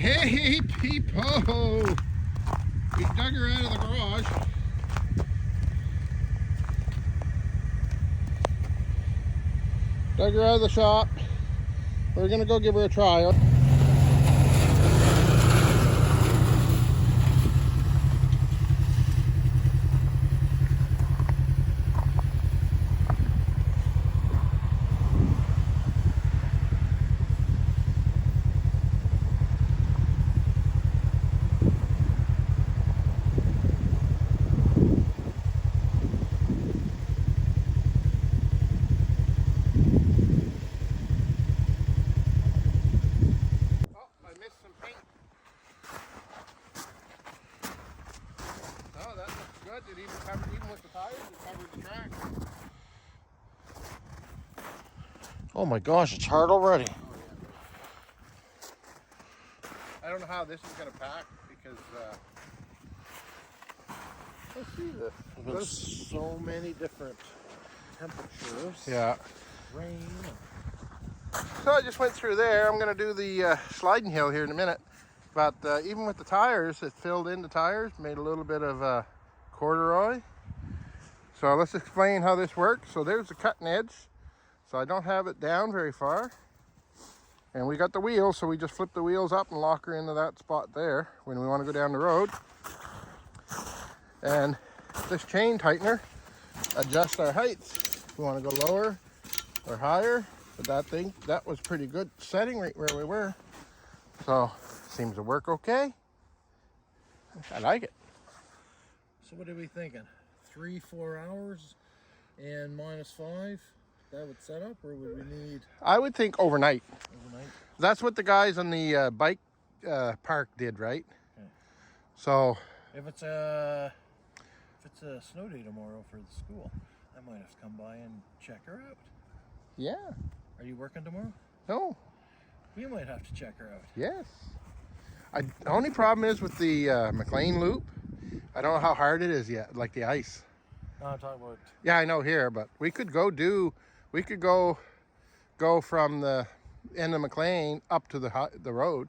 Hey, people! We dug her out of the garage. Dug her out of the shop. We're gonna go give her a try. Good. It even covered, even with the tires, it covered the track. Oh my gosh, it's hard already. Oh, yeah, I don't know how this is going to pack because let's see this. There's so many different temperatures. Yeah. Rain. So I just went through there. I'm going to do the sliding hill here in a minute. But even with the tires, it filled in the tires, made a little bit of corduroy. So let's explain how this works. So there's the cutting edge. So I don't have it down very far. And we got the wheels, so we just flip the wheels up and lock her into that spot there when we want to go down the road. And this chain tightener adjusts our heights. If we want to go lower or higher. But that was pretty good setting right where we were. So seems to work okay. I like it. So what are we thinking? 3-4 hours and -5? That would set up, or would we need? I would think overnight. Overnight. That's what the guys on the bike park did, right? Okay. So if it's a snow day tomorrow for the school, I might have to come by and check her out. Yeah. Are you working tomorrow? No. We might have to check her out. Yes. The only problem is with the McLean loop. I don't know how hard it is yet, like the ice. No, I'm talking about. Yeah, I know here, but we could go from the end of McLean up to the road,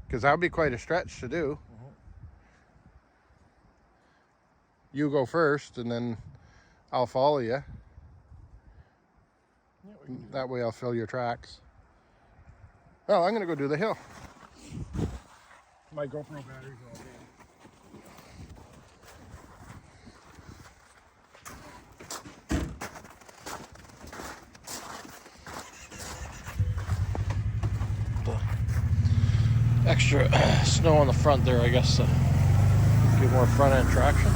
because that would be quite a stretch to do. Mm-hmm. You go first, and then I'll follow you. Yeah, that way I'll fill your tracks. Well, I'm going to go do the hill. My GoPro battery's all dead. Extra snow on the front there, I guess, to give more front end traction.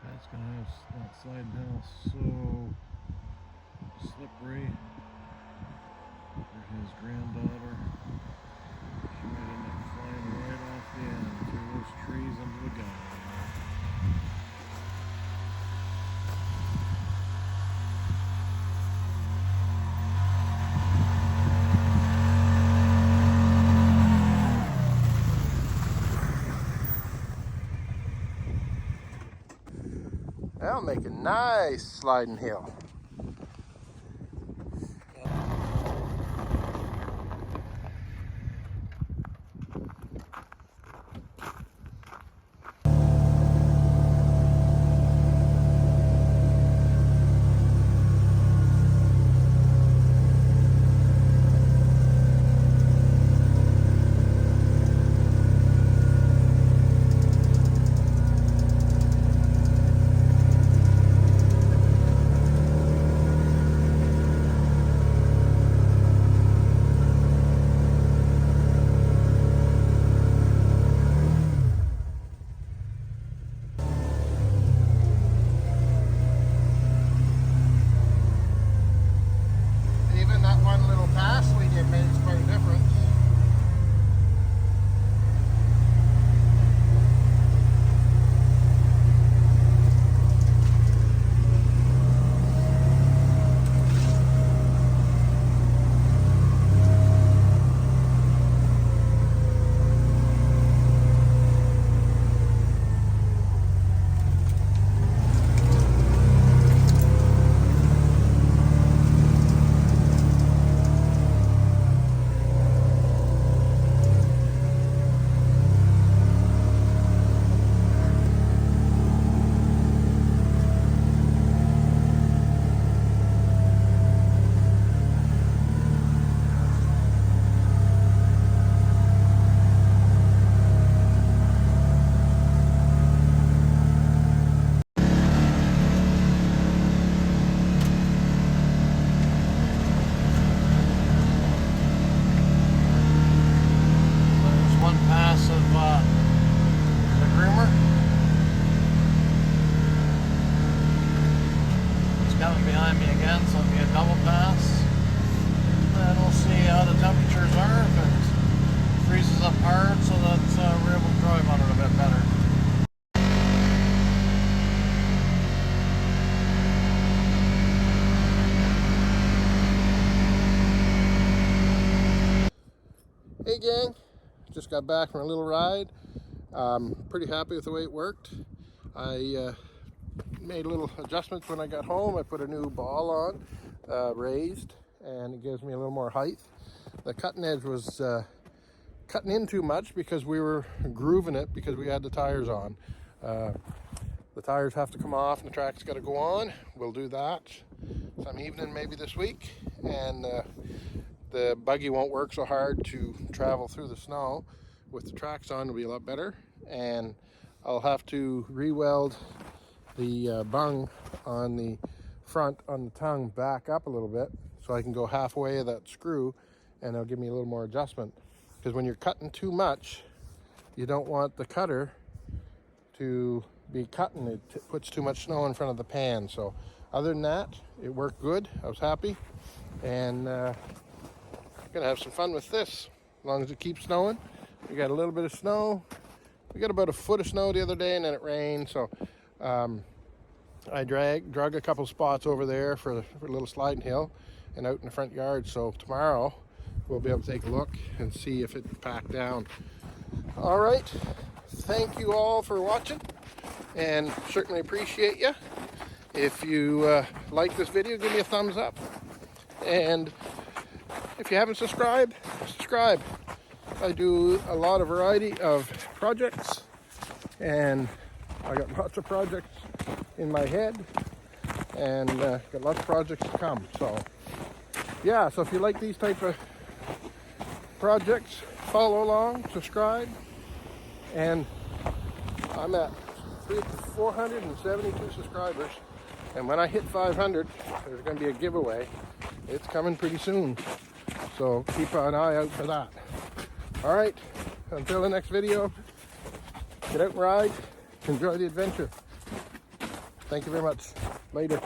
That's gonna have that slide down so slippery. There's his granddaughter. She might end up flying right off the end through those trees into the gun. That'll make a nice sliding hill. The Groomer. It's coming behind me again, so it'll be a double pass. Then we'll see how the temperatures are, if it freezes up hard so that we're able to drive on it a bit better. Hey gang, just got back from a little ride. Pretty happy with the way it worked. I made little adjustments when I got home. I put a new ball on, raised, and it gives me a little more height. The cutting edge was cutting in too much because we were grooving it because we had the tires on. The tires have to come off and the track's got to go on. We'll do that some evening maybe this week, and the buggy won't work so hard to travel through the snow. With the tracks on, it'll be a lot better. And I'll have to re-weld the bung on the front on the tongue back up a little bit so I can go halfway of that screw, and it'll give me a little more adjustment. Because when you're cutting too much, you don't want the cutter to be cutting. It puts too much snow in front of the pan. So other than that, it worked good. I was happy, and gonna have some fun with this as long as it keeps snowing. We got a little bit of snow. We got about a foot of snow the other day, and then it rained, so I drug a couple spots over there for a little sliding hill and out in the front yard. So tomorrow we'll be able to take a look and see if it packed down. All right, thank you all for watching, and certainly appreciate you. If you like this video, give me a thumbs up, and if you haven't subscribed, subscribe. I do a lot of variety of projects, and I got lots of projects in my head, and got lots of projects to come. So yeah, so if you like these type of projects, follow along, subscribe, and I'm at 472 subscribers, and when I hit 500, there's going to be a giveaway. It's coming pretty soon, so keep an eye out for that. All right, until the next video, get out and ride, enjoy the adventure. Thank you very much. Later.